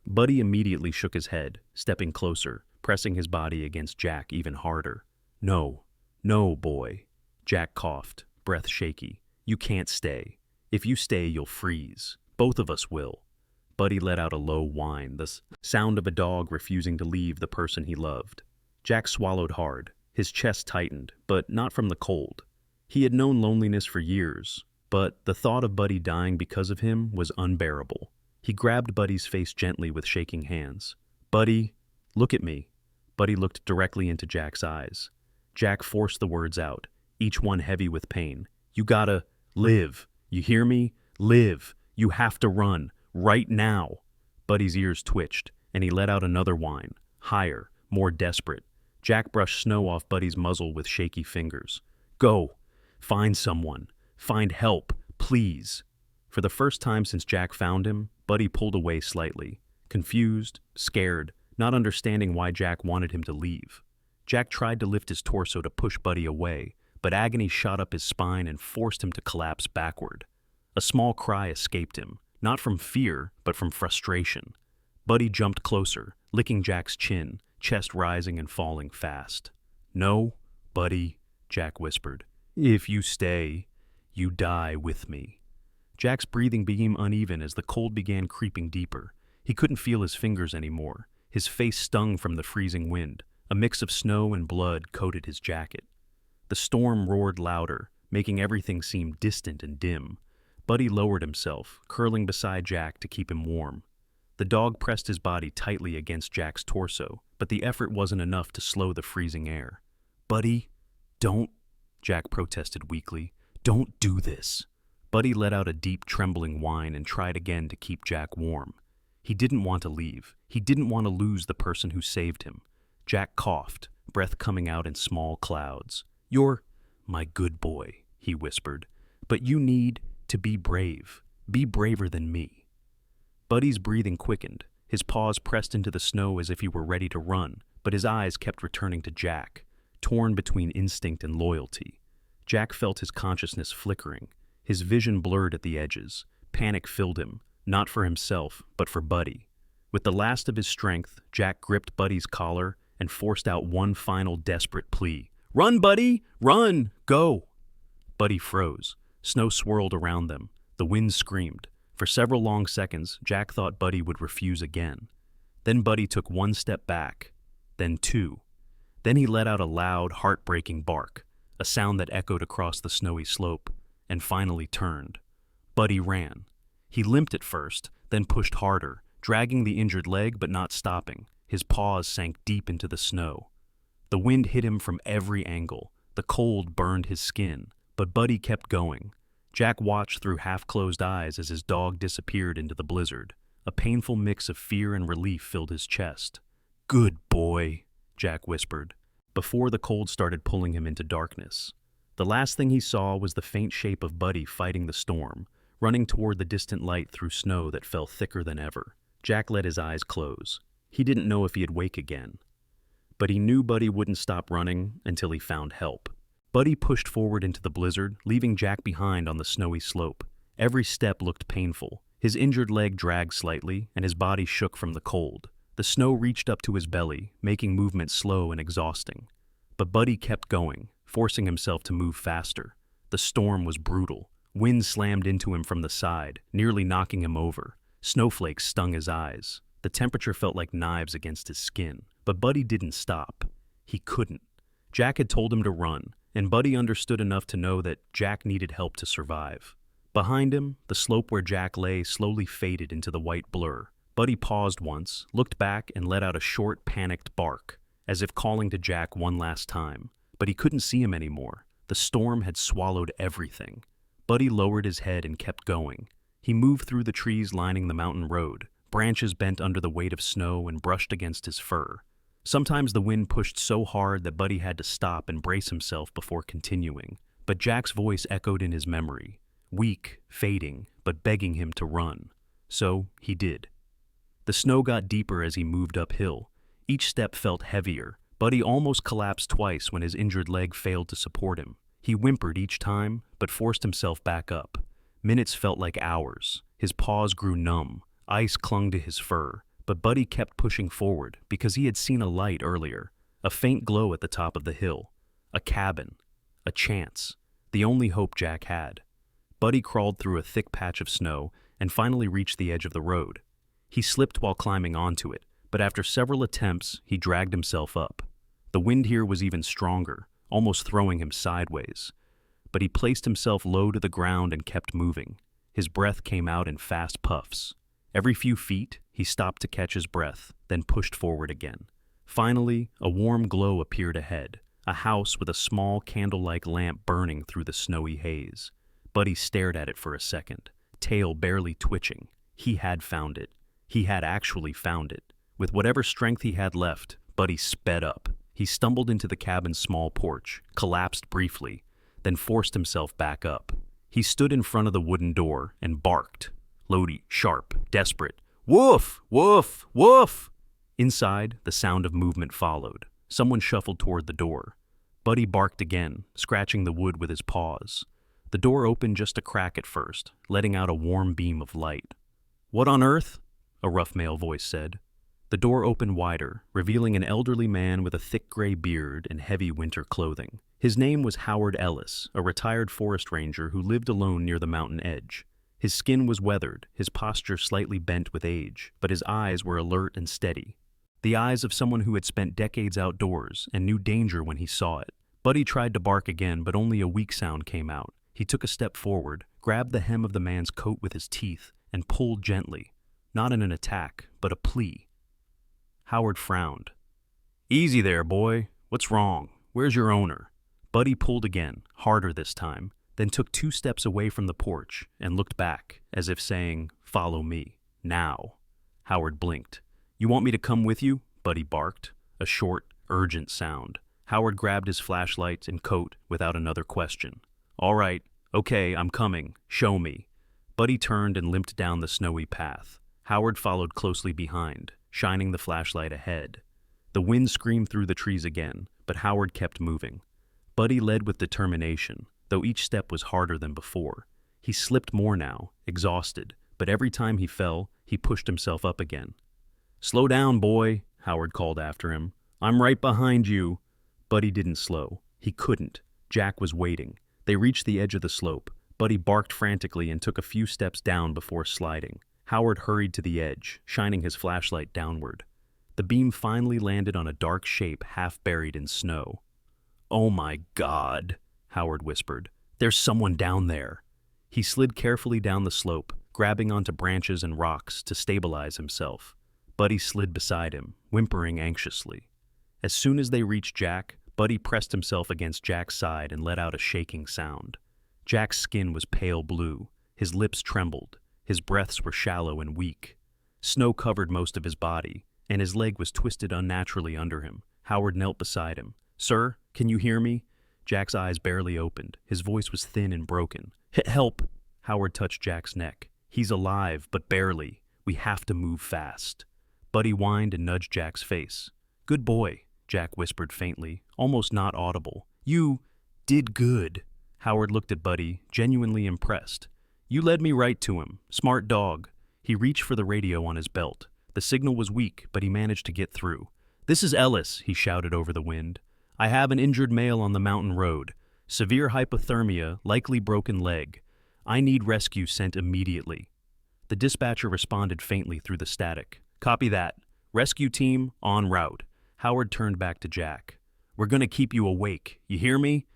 Buddy immediately shook his head, stepping closer, pressing his body against Jack even harder. No, boy. Jack coughed, breath shaky. You can't stay. If you stay, you'll freeze. Both of us will. Buddy let out a low whine, the sound of a dog refusing to leave the person he loved. Jack swallowed hard. His chest tightened, but not from the cold. He had known loneliness for years, but the thought of Buddy dying because of him was unbearable. He grabbed Buddy's face gently with shaking hands. Buddy, look at me. Buddy looked directly into Jack's eyes. Jack forced the words out, each one heavy with pain. You gotta live. You hear me? Live. You have to run. Right now. Buddy's ears twitched, and he let out another whine, higher, more desperate. Jack brushed snow off Buddy's muzzle with shaky fingers. Go. Find someone. Find help. Please. For the first time since Jack found him, Buddy pulled away slightly, confused, scared, not understanding why Jack wanted him to leave. Jack tried to lift his torso to push Buddy away, but agony shot up his spine and forced him to collapse backward. A small cry escaped him, not from fear, but from frustration. Buddy jumped closer, licking Jack's chin, chest rising and falling fast. No, Buddy, Jack whispered. If you stay, you die with me. Jack's breathing became uneven as the cold began creeping deeper. He couldn't feel his fingers anymore. His face stung from the freezing wind. A mix of snow and blood coated his jacket. The storm roared louder, making everything seem distant and dim. Buddy lowered himself, curling beside Jack to keep him warm. The dog pressed his body tightly against Jack's torso, but the effort wasn't enough to slow the freezing air. Buddy, don't, Jack protested weakly. Don't do this. Buddy let out a deep, trembling whine and tried again to keep Jack warm. He didn't want to leave. He didn't want to lose the person who saved him. Jack coughed, breath coming out in small clouds. You're my good boy, he whispered, but you need to be brave. Be braver than me. Buddy's breathing quickened. His paws pressed into the snow as if he were ready to run, but his eyes kept returning to Jack, torn between instinct and loyalty. Jack felt his consciousness flickering. His vision blurred at the edges. Panic filled him, not for himself, but for Buddy. With the last of his strength, Jack gripped Buddy's collar and forced out one final desperate plea. Run, Buddy! Run! Go! Buddy froze. Snow swirled around them. The wind screamed. For several long seconds, Jack thought Buddy would refuse again. Then Buddy took one step back, then two. Then he let out a loud, heartbreaking bark, a sound that echoed across the snowy slope, and finally turned. Buddy ran. He limped at first, then pushed harder, dragging the injured leg but not stopping. His paws sank deep into the snow. The wind hit him from every angle. The cold burned his skin, but Buddy kept going. Jack watched through half-closed eyes as his dog disappeared into the blizzard. A painful mix of fear and relief filled his chest. Good boy, Jack whispered, before the cold started pulling him into darkness. The last thing he saw was the faint shape of Buddy fighting the storm, running toward the distant light through snow that fell thicker than ever. Jack let his eyes close. He didn't know if he'd wake again. But he knew Buddy wouldn't stop running until he found help. Buddy pushed forward into the blizzard, leaving Jack behind on the snowy slope. Every step looked painful. His injured leg dragged slightly, and his body shook from the cold. The snow reached up to his belly, making movement slow and exhausting. But Buddy kept going, forcing himself to move faster. The storm was brutal. Wind slammed into him from the side, nearly knocking him over. Snowflakes stung his eyes. The temperature felt like knives against his skin. But Buddy didn't stop. He couldn't. Jack had told him to run, and Buddy understood enough to know that Jack needed help to survive. Behind him, the slope where Jack lay slowly faded into the white blur. Buddy paused once, looked back, and let out a short, panicked bark, as if calling to Jack one last time. But he couldn't see him anymore. The storm had swallowed everything. Buddy lowered his head and kept going. He moved through the trees lining the mountain road. Branches bent under the weight of snow and brushed against his fur. Sometimes the wind pushed so hard that Buddy had to stop and brace himself before continuing. But Jack's voice echoed in his memory, weak, fading, but begging him to run. So he did. The snow got deeper as he moved uphill. Each step felt heavier. Buddy almost collapsed twice when his injured leg failed to support him. He whimpered each time, but forced himself back up. Minutes felt like hours. His paws grew numb. Ice clung to his fur. But Buddy kept pushing forward because he had seen a light earlier, a faint glow at the top of the hill, a cabin, a chance, the only hope Jack had. Buddy crawled through a thick patch of snow and finally reached the edge of the road. He slipped while climbing onto it, but after several attempts, he dragged himself up. The wind here was even stronger, almost throwing him sideways. But he placed himself low to the ground and kept moving. His breath came out in fast puffs. Every few feet, he stopped to catch his breath, then pushed forward again. Finally, a warm glow appeared ahead, a house with a small candle-like lamp burning through the snowy haze. Buddy stared at it for a second, tail barely twitching. He had found it. He had actually found it. With whatever strength he had left, Buddy sped up. He stumbled into the cabin's small porch, collapsed briefly, then forced himself back up. He stood in front of the wooden door and barked. Lodi, sharp, desperate. Woof! Woof! Woof! Inside, the sound of movement followed. Someone shuffled toward the door. Buddy barked again, scratching the wood with his paws. The door opened just a crack at first, letting out a warm beam of light. "What on earth?" a rough male voice said. The door opened wider, revealing an elderly man with a thick gray beard and heavy winter clothing. His name was Howard Ellis, a retired forest ranger who lived alone near the mountain edge. His skin was weathered, his posture slightly bent with age, but his eyes were alert and steady. The eyes of someone who had spent decades outdoors and knew danger when he saw it. Buddy tried to bark again, but only a weak sound came out. He took a step forward, grabbed the hem of the man's coat with his teeth, and pulled gently, not in an attack, but a plea. Howard frowned. "Easy there, boy. What's wrong? Where's your owner?" Buddy pulled again, harder this time, then took 2 steps away from the porch and looked back, as if saying, "Follow me, now." Howard blinked. "You want me to come with you?" Buddy barked, a short, urgent sound. Howard grabbed his flashlight and coat without another question. "All right, okay, I'm coming. Show me." Buddy turned and limped down the snowy path. Howard followed closely behind, shining the flashlight ahead. The wind screamed through the trees again, but Howard kept moving. Buddy led with determination, though each step was harder than before. He slipped more now, exhausted, but every time he fell, he pushed himself up again. "Slow down, boy," Howard called after him. "I'm right behind you." Buddy didn't slow. He couldn't. Jack was waiting. They reached the edge of the slope. Buddy barked frantically and took a few steps down before sliding. Howard hurried to the edge, shining his flashlight downward. The beam finally landed on a dark shape half buried in snow. "Oh my God," Howard whispered. "There's someone down there." He slid carefully down the slope, grabbing onto branches and rocks to stabilize himself. Buddy slid beside him, whimpering anxiously. As soon as they reached Jack, Buddy pressed himself against Jack's side and let out a shaking sound. Jack's skin was pale blue. His lips trembled. His breaths were shallow and weak. Snow covered most of his body, and his leg was twisted unnaturally under him. Howard knelt beside him. "Sir, can you hear me?" Jack's eyes barely opened. His voice was thin and broken. "Help!" Howard touched Jack's neck. "He's alive, but barely. We have to move fast." Buddy whined and nudged Jack's face. "Good boy," Jack whispered faintly, almost not audible. "You did good." Howard looked at Buddy, genuinely impressed. "You led me right to him. Smart dog." He reached for the radio on his belt. The signal was weak, but he managed to get through. "This is Ellis," he shouted over the wind. "I have an injured male on the mountain road. Severe hypothermia, likely broken leg. I need rescue sent immediately." The dispatcher responded faintly through the static. "Copy that. Rescue team, en route." Howard turned back to Jack. "We're gonna keep you awake. You hear me?"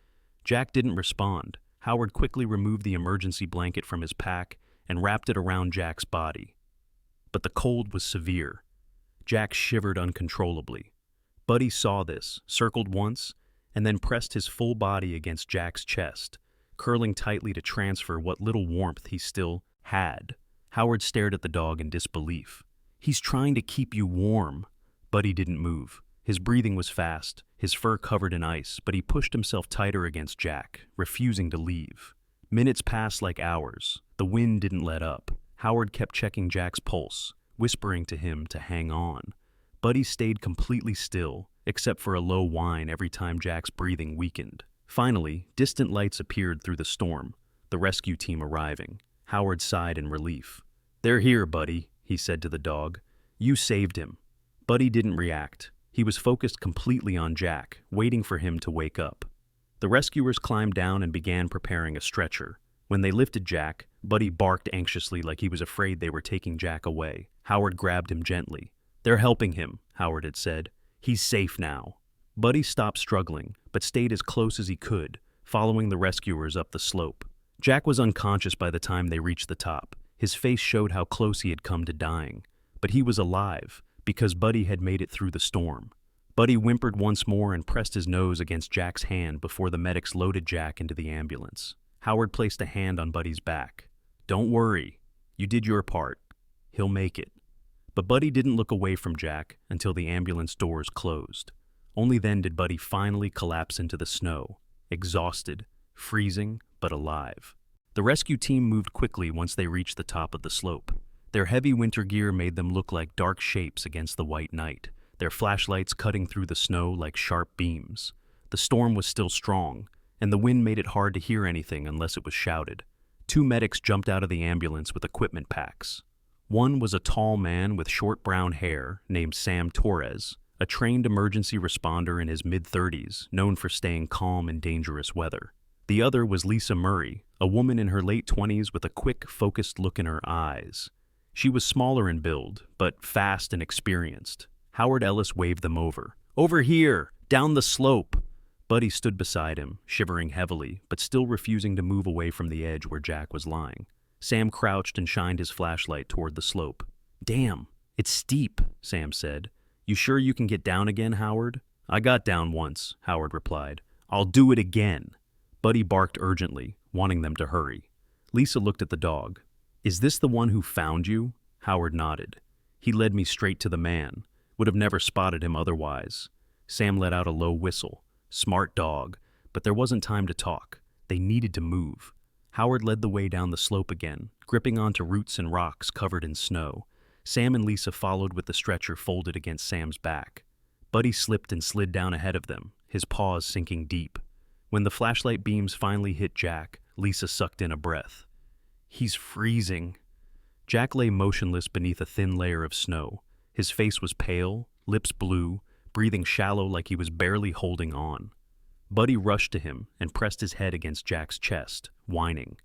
Jack didn't respond. Howard quickly removed the emergency blanket from his pack and wrapped it around Jack's body. But the cold was severe. Jack shivered uncontrollably. Buddy saw this, circled once, and then pressed his full body against Jack's chest, curling tightly to transfer what little warmth he still had. Howard stared at the dog in disbelief. "He's trying to keep you warm." Buddy didn't move. His breathing was fast, his fur covered in ice, but he pushed himself tighter against Jack, refusing to leave. Minutes passed like hours. The wind didn't let up. Howard kept checking Jack's pulse, whispering to him to hang on. Buddy stayed completely still, except for a low whine every time Jack's breathing weakened. Finally, distant lights appeared through the storm, the rescue team arriving. Howard sighed in relief. "They're here, Buddy," he said to the dog. "You saved him." Buddy didn't react. He was focused completely on Jack, waiting for him to wake up. The rescuers climbed down and began preparing a stretcher. When they lifted Jack, Buddy barked anxiously like he was afraid they were taking Jack away. Howard grabbed him gently. "They're helping him," Howard had said. "He's safe now." Buddy stopped struggling, but stayed as close as he could, following the rescuers up the slope. Jack was unconscious by the time they reached the top. His face showed how close he had come to dying. But he was alive, because Buddy had made it through the storm. Buddy whimpered once more and pressed his nose against Jack's hand before the medics loaded Jack into the ambulance. Howard placed a hand on Buddy's back. "Don't worry. You did your part. He'll make it." But Buddy didn't look away from Jack until the ambulance doors closed. Only then did Buddy finally collapse into the snow, exhausted, freezing, but alive. The rescue team moved quickly once they reached the top of the slope. Their heavy winter gear made them look like dark shapes against the white night, their flashlights cutting through the snow like sharp beams. The storm was still strong, and the wind made it hard to hear anything unless it was shouted. 2 medics jumped out of the ambulance with equipment packs. One was a tall man with short brown hair named Sam Torres, a trained emergency responder in his mid-30s, known for staying calm in dangerous weather. The other was Lisa Murray, a woman in her late 20s with a quick, focused look in her eyes. She was smaller in build, but fast and experienced. Howard Ellis waved them over. "Over here! Down the slope!" Buddy stood beside him, shivering heavily, but still refusing to move away from the edge where Jack was lying. Sam crouched and shined his flashlight toward the slope. "Damn, it's steep," Sam said. "You sure you can get down again, Howard?" "I got down once," Howard replied. "I'll do it again." Buddy barked urgently, wanting them to hurry. Lisa looked at the dog. "Is this the one who found you?" Howard nodded. "He led me straight to the man. Would have never spotted him otherwise." Sam let out a low whistle. Smart dog, but there wasn't time to talk. They needed to move. Howard led the way down the slope again, gripping onto roots and rocks covered in snow. Sam and Lisa followed with the stretcher folded against Sam's back. Buddy slipped and slid down ahead of them, his paws sinking deep. When the flashlight beams finally hit Jack, Lisa sucked in a breath. "He's freezing." Jack lay motionless beneath a thin layer of snow. His face was pale, lips blue, breathing shallow like he was barely holding on. Buddy rushed to him and pressed his head against Jack's chest, whining.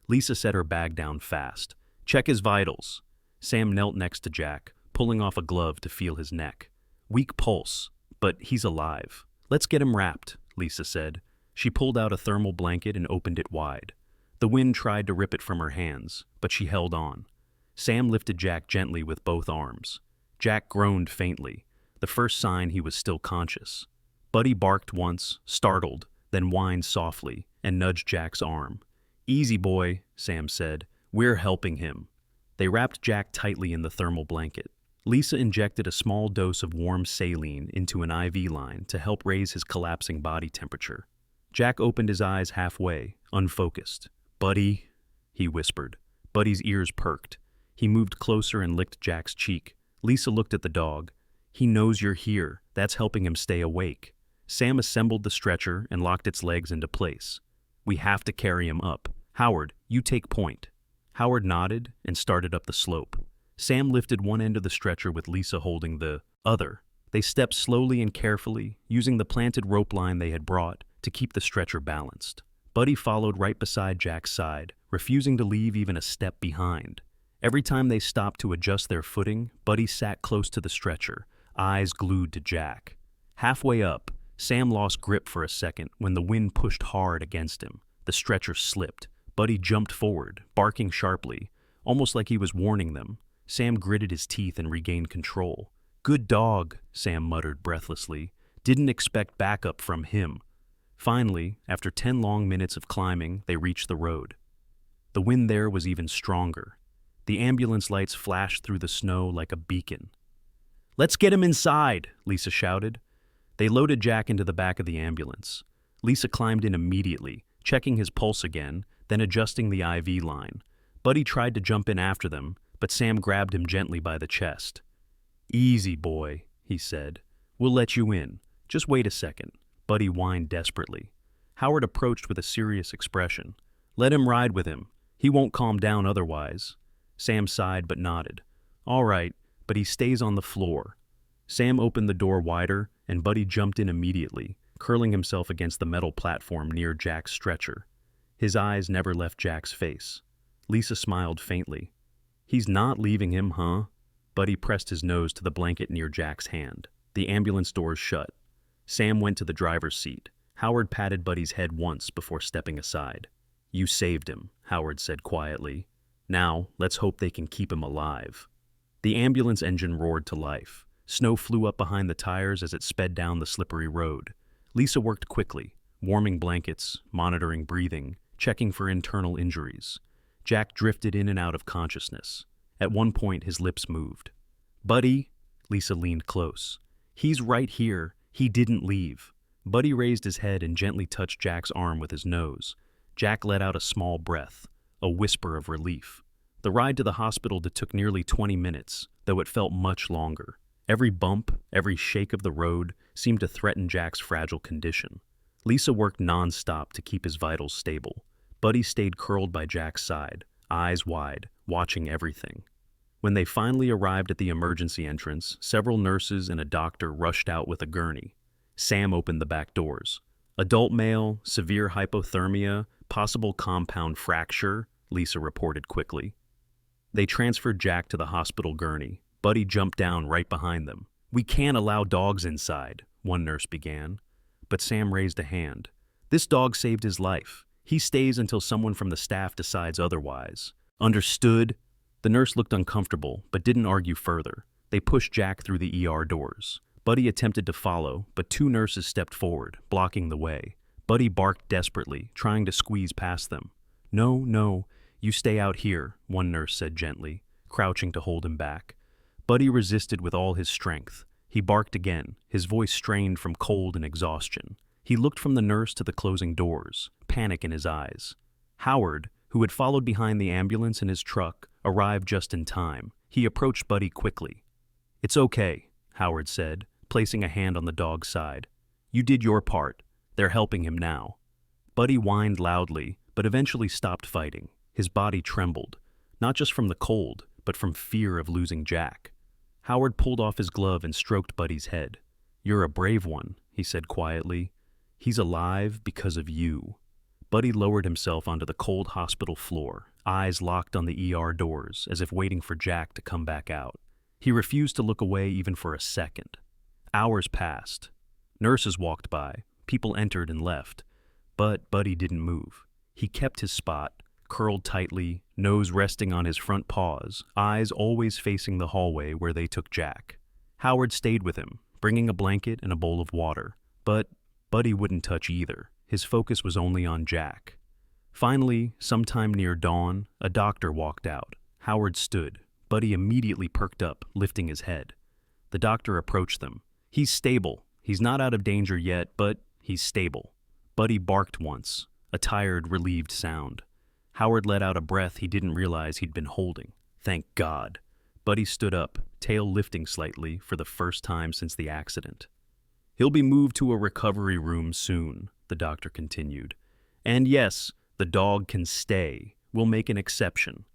Lisa set her bag down fast. "Check his vitals." Sam knelt next to Jack, pulling off a glove to feel his neck. "Weak pulse, but he's alive." "Let's get him wrapped," Lisa said. She pulled out a thermal blanket and opened it wide. The wind tried to rip it from her hands, but she held on. Sam lifted Jack gently with both arms. Jack groaned faintly, the first sign he was still conscious. Buddy barked once, startled, then whined softly, and nudged Jack's arm. "Easy, boy," Sam said. "We're helping him." They wrapped Jack tightly in the thermal blanket. Lisa injected a small dose of warm saline into an IV line to help raise his collapsing body temperature. Jack opened his eyes halfway, unfocused. "Buddy," he whispered. Buddy's ears perked. He moved closer and licked Jack's cheek. Lisa looked at the dog. "He knows you're here. That's helping him stay awake." Sam assembled the stretcher and locked its legs into place. "We have to carry him up. Howard, you take point." Howard nodded and started up the slope. Sam lifted one end of the stretcher with Lisa holding the other. They stepped slowly and carefully, using the planted rope line they had brought to keep the stretcher balanced. Buddy followed right beside Jack's side, refusing to leave even a step behind. Every time they stopped to adjust their footing, Buddy sat close to the stretcher, eyes glued to Jack. Halfway up, Sam lost grip for a second when the wind pushed hard against him. The stretcher slipped. Buddy jumped forward, barking sharply, almost like he was warning them. Sam gritted his teeth and regained control. "Good dog," Sam muttered breathlessly. "Didn't expect backup from him." Finally, after 10 long minutes of climbing, they reached the road. The wind there was even stronger. The ambulance lights flashed through the snow like a beacon. "Let's get him inside," Lisa shouted. They loaded Jack into the back of the ambulance. Lisa climbed in immediately, checking his pulse again, then adjusting the IV line. Buddy tried to jump in after them, but Sam grabbed him gently by the chest. "Easy, boy," he said. "We'll let you in. Just wait a second." Buddy whined desperately. Howard approached with a serious expression. "Let him ride with him. He won't calm down otherwise." Sam sighed but nodded. "All right, but he stays on the floor." Sam opened the door wider, and Buddy jumped in immediately, curling himself against the metal platform near Jack's stretcher. His eyes never left Jack's face. Lisa smiled faintly. "He's not leaving him, huh?" Buddy pressed his nose to the blanket near Jack's hand. The ambulance doors shut. Sam went to the driver's seat. Howard patted Buddy's head once before stepping aside. "You saved him," Howard said quietly. "Now, let's hope they can keep him alive." The ambulance engine roared to life. Snow flew up behind the tires as it sped down the slippery road. Lisa worked quickly, warming blankets, monitoring breathing, checking for internal injuries. Jack drifted in and out of consciousness. At one point, his lips moved. "Buddy," Lisa leaned close. "He's right here. He didn't leave." Buddy raised his head and gently touched Jack's arm with his nose. Jack let out a small breath, a whisper of relief. The ride to the hospital took nearly 20 minutes, though it felt much longer. Every bump, every shake of the road seemed to threaten Jack's fragile condition. Lisa worked non-stop to keep his vitals stable. Buddy stayed curled by Jack's side, eyes wide, watching everything. When they finally arrived at the emergency entrance, several nurses and a doctor rushed out with a gurney. Sam opened the back doors. "Adult male, severe hypothermia, possible compound fracture," Lisa reported quickly. They transferred Jack to the hospital gurney. Buddy jumped down right behind them. "We can't allow dogs inside," one nurse began. But Sam raised a hand. "This dog saved his life. He stays until someone from the staff decides otherwise." "Understood?" The nurse looked uncomfortable, but didn't argue further. They pushed Jack through the ER doors. Buddy attempted to follow, but two nurses stepped forward, blocking the way. Buddy barked desperately, trying to squeeze past them. No, you stay out here," one nurse said gently, crouching to hold him back. Buddy resisted with all his strength. He barked again, his voice strained from cold and exhaustion. He looked from the nurse to the closing doors, panic in his eyes. Howard, who had followed behind the ambulance in his truck, arrived just in time. He approached Buddy quickly. "It's okay," Howard said, placing a hand on the dog's side. "You did your part. They're helping him now." Buddy whined loudly, but eventually stopped fighting. His body trembled, not just from the cold, but from fear of losing Jack. Howard pulled off his glove and stroked Buddy's head. "You're a brave one," he said quietly. "He's alive because of you." Buddy lowered himself onto the cold hospital floor, eyes locked on the ER doors, as if waiting for Jack to come back out. He refused to look away even for a second. Hours passed. Nurses walked by, people entered and left, but Buddy didn't move. He kept his spot, curled tightly, nose resting on his front paws, eyes always facing the hallway where they took Jack. Howard stayed with him, bringing a blanket and a bowl of water, but Buddy wouldn't touch either. His focus was only on Jack. Finally, sometime near dawn, a doctor walked out. Howard stood. Buddy immediately perked up, lifting his head. The doctor approached them. "He's stable. He's not out of danger yet, but he's stable." Buddy barked once, a tired, relieved sound. Howard let out a breath he didn't realize he'd been holding. Thank God. Buddy stood up, tail lifting slightly for the first time since the accident. "He'll be moved to a recovery room soon," the doctor continued. "And yes, the dog can stay. We'll make an exception."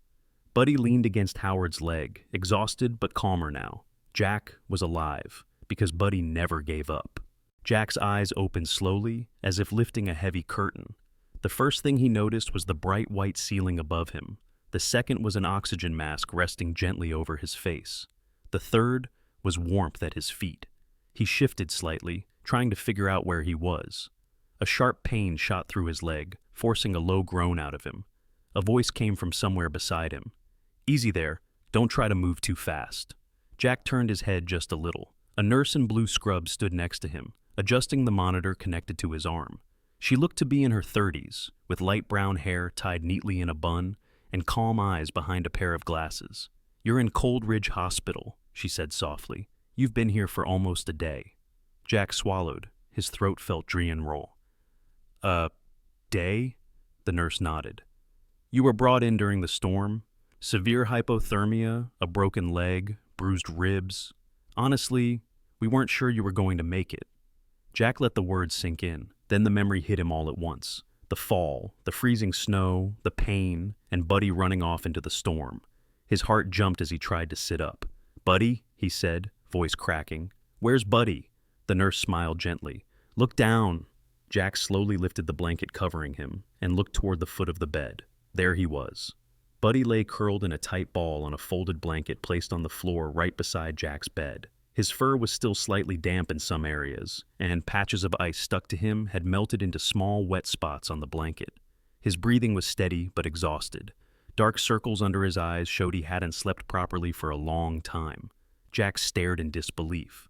Buddy leaned against Howard's leg, exhausted but calmer now. Jack was alive, because Buddy never gave up. Jack's eyes opened slowly, as if lifting a heavy curtain. The first thing he noticed was the bright white ceiling above him. The second was an oxygen mask resting gently over his face. The third was warmth at his feet. He shifted slightly, trying to figure out where he was. A sharp pain shot through his leg, forcing a low groan out of him. A voice came from somewhere beside him. "Easy there, don't try to move too fast." Jack turned his head just a little. A nurse in blue scrubs stood next to him, adjusting the monitor connected to his arm. She looked to be in her 30s, with light brown hair tied neatly in a bun, and calm eyes behind a pair of glasses. "You're in Coldridge Hospital," she said softly. "You've been here for almost a day." Jack swallowed. His throat felt dry and raw. "A day?" The nurse nodded. "You were brought in during the storm. Severe hypothermia, a broken leg, bruised ribs. Honestly, we weren't sure you were going to make it." Jack let the words sink in. Then the memory hit him all at once. The fall, the freezing snow, the pain, and Buddy running off into the storm. His heart jumped as he tried to sit up. "Buddy," he said, voice cracking. "Where's Buddy?" The nurse smiled gently. "Look down." Jack slowly lifted the blanket covering him and looked toward the foot of the bed. There he was. Buddy lay curled in a tight ball on a folded blanket placed on the floor right beside Jack's bed. His fur was still slightly damp in some areas, and patches of ice stuck to him had melted into small wet spots on the blanket. His breathing was steady but exhausted. Dark circles under his eyes showed he hadn't slept properly for a long time. Jack stared in disbelief.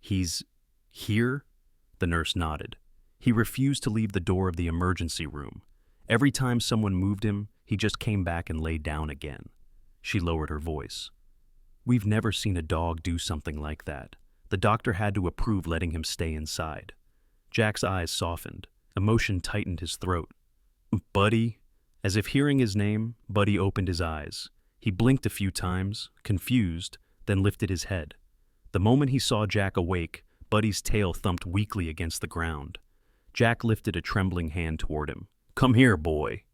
"He's here?" The nurse nodded. "He refused to leave the door of the emergency room. Every time someone moved him, he just came back and lay down again." She lowered her voice. "We've never seen a dog do something like that. The doctor had to approve letting him stay inside." Jack's eyes softened. Emotion tightened his throat. "Buddy?" As if hearing his name, Buddy opened his eyes. He blinked a few times, confused, then lifted his head. The moment he saw Jack awake, Buddy's tail thumped weakly against the ground. Jack lifted a trembling hand toward him. "Come here, boy."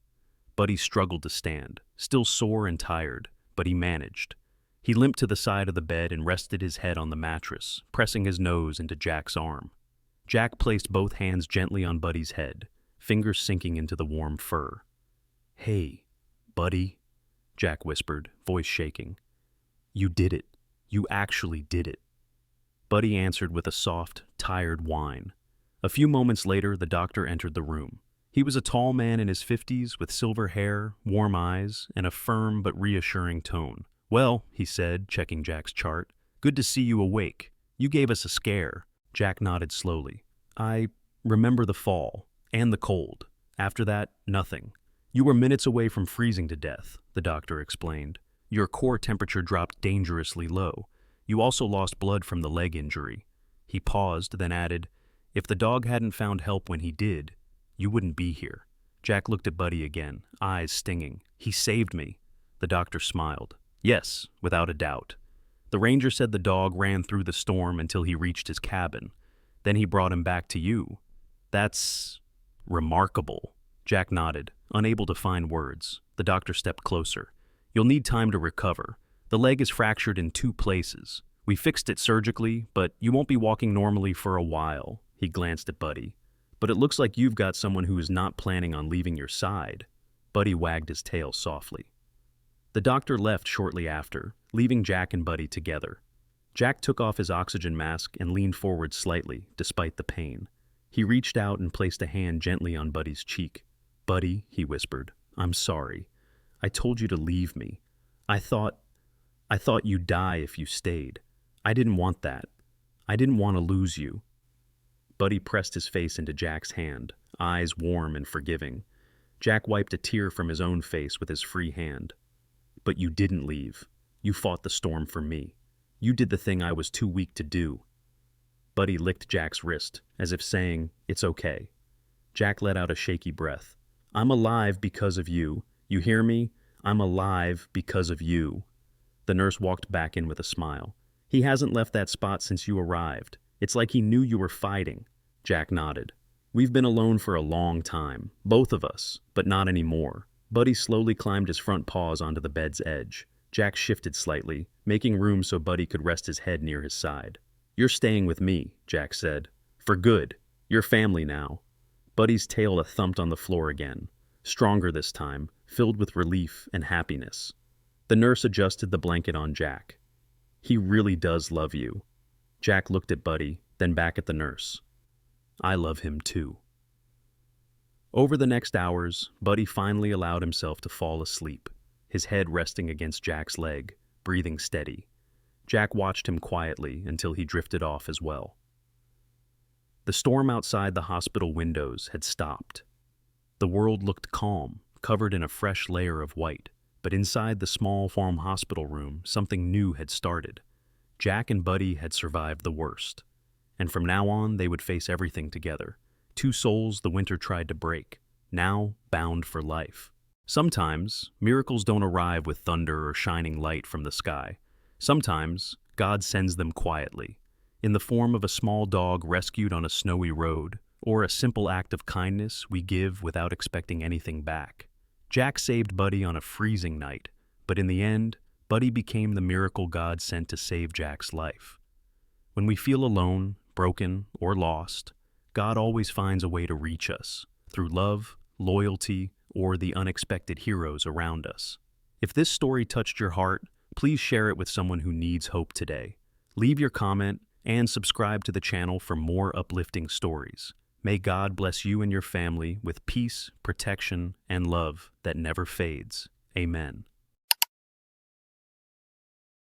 Buddy struggled to stand, still sore and tired, but he managed. He limped to the side of the bed and rested his head on the mattress, pressing his nose into Jack's arm. Jack placed both hands gently on Buddy's head, fingers sinking into the warm fur. "Hey, Buddy," Jack whispered, voice shaking. "You did it. You actually did it." Buddy answered with a soft, tired whine. A few moments later, the doctor entered the room. He was a tall man in his 50s with silver hair, warm eyes, and a firm but reassuring tone. "Well," he said, checking Jack's chart, "good to see you awake. You gave us a scare." Jack nodded slowly. "I remember the fall, and the cold. After that, nothing. You were minutes away from freezing to death," the doctor explained. "Your core temperature dropped dangerously low. You also lost blood from the leg injury." He paused, then added, "If the dog hadn't found help when he did, you wouldn't be here." Jack looked at Buddy again, eyes stinging. "He saved me." The doctor smiled. "Yes, without a doubt. The ranger said the dog ran through the storm until he reached his cabin. Then he brought him back to you. That's remarkable." Jack nodded, unable to find words. The doctor stepped closer. "You'll need time to recover. The leg is fractured in 2 places. We fixed it surgically, but you won't be walking normally for a while." He glanced at Buddy. "But it looks like you've got someone who is not planning on leaving your side." Buddy wagged his tail softly. The doctor left shortly after, leaving Jack and Buddy together. Jack took off his oxygen mask and leaned forward slightly, despite the pain. He reached out and placed a hand gently on Buddy's cheek. "Buddy," he whispered, "I'm sorry. I told you to leave me. I thought you'd die if you stayed. I didn't want that. I didn't want to lose you." Buddy pressed his face into Jack's hand, eyes warm and forgiving. Jack wiped a tear from his own face with his free hand. "But you didn't leave. You fought the storm for me. You did the thing I was too weak to do." Buddy licked Jack's wrist, as if saying, "It's okay." Jack let out a shaky breath. "I'm alive because of you. You hear me? I'm alive because of you." The nurse walked back in with a smile. "He hasn't left that spot since you arrived. It's like he knew you were fighting." Jack nodded. "We've been alone for a long time, both of us, but not anymore." Buddy slowly climbed his front paws onto the bed's edge. Jack shifted slightly, making room so Buddy could rest his head near his side. "You're staying with me," Jack said. "For good. You're family now." Buddy's tail thumped on the floor again, stronger this time, filled with relief and happiness. The nurse adjusted the blanket on Jack. "He really does love you." Jack looked at Buddy, then back at the nurse. "I love him too." Over the next hours, Buddy finally allowed himself to fall asleep, his head resting against Jack's leg, breathing steady. Jack watched him quietly until he drifted off as well. The storm outside the hospital windows had stopped. The world looked calm, covered in a fresh layer of white. But inside the small farm hospital room, something new had started. Jack and Buddy had survived the worst. And from now on, they would face everything together. Two souls the winter tried to break, now bound for life. Sometimes, miracles don't arrive with thunder or shining light from the sky. Sometimes, God sends them quietly, in the form of a small dog rescued on a snowy road, or a simple act of kindness we give without expecting anything back. Jack saved Buddy on a freezing night, but in the end, Buddy became the miracle God sent to save Jack's life. When we feel alone, broken, or lost, God always finds a way to reach us, through love, loyalty, or the unexpected heroes around us. If this story touched your heart, please share it with someone who needs hope today. Leave your comment and subscribe to the channel for more uplifting stories. May God bless you and your family with peace, protection, and love that never fades. Amen.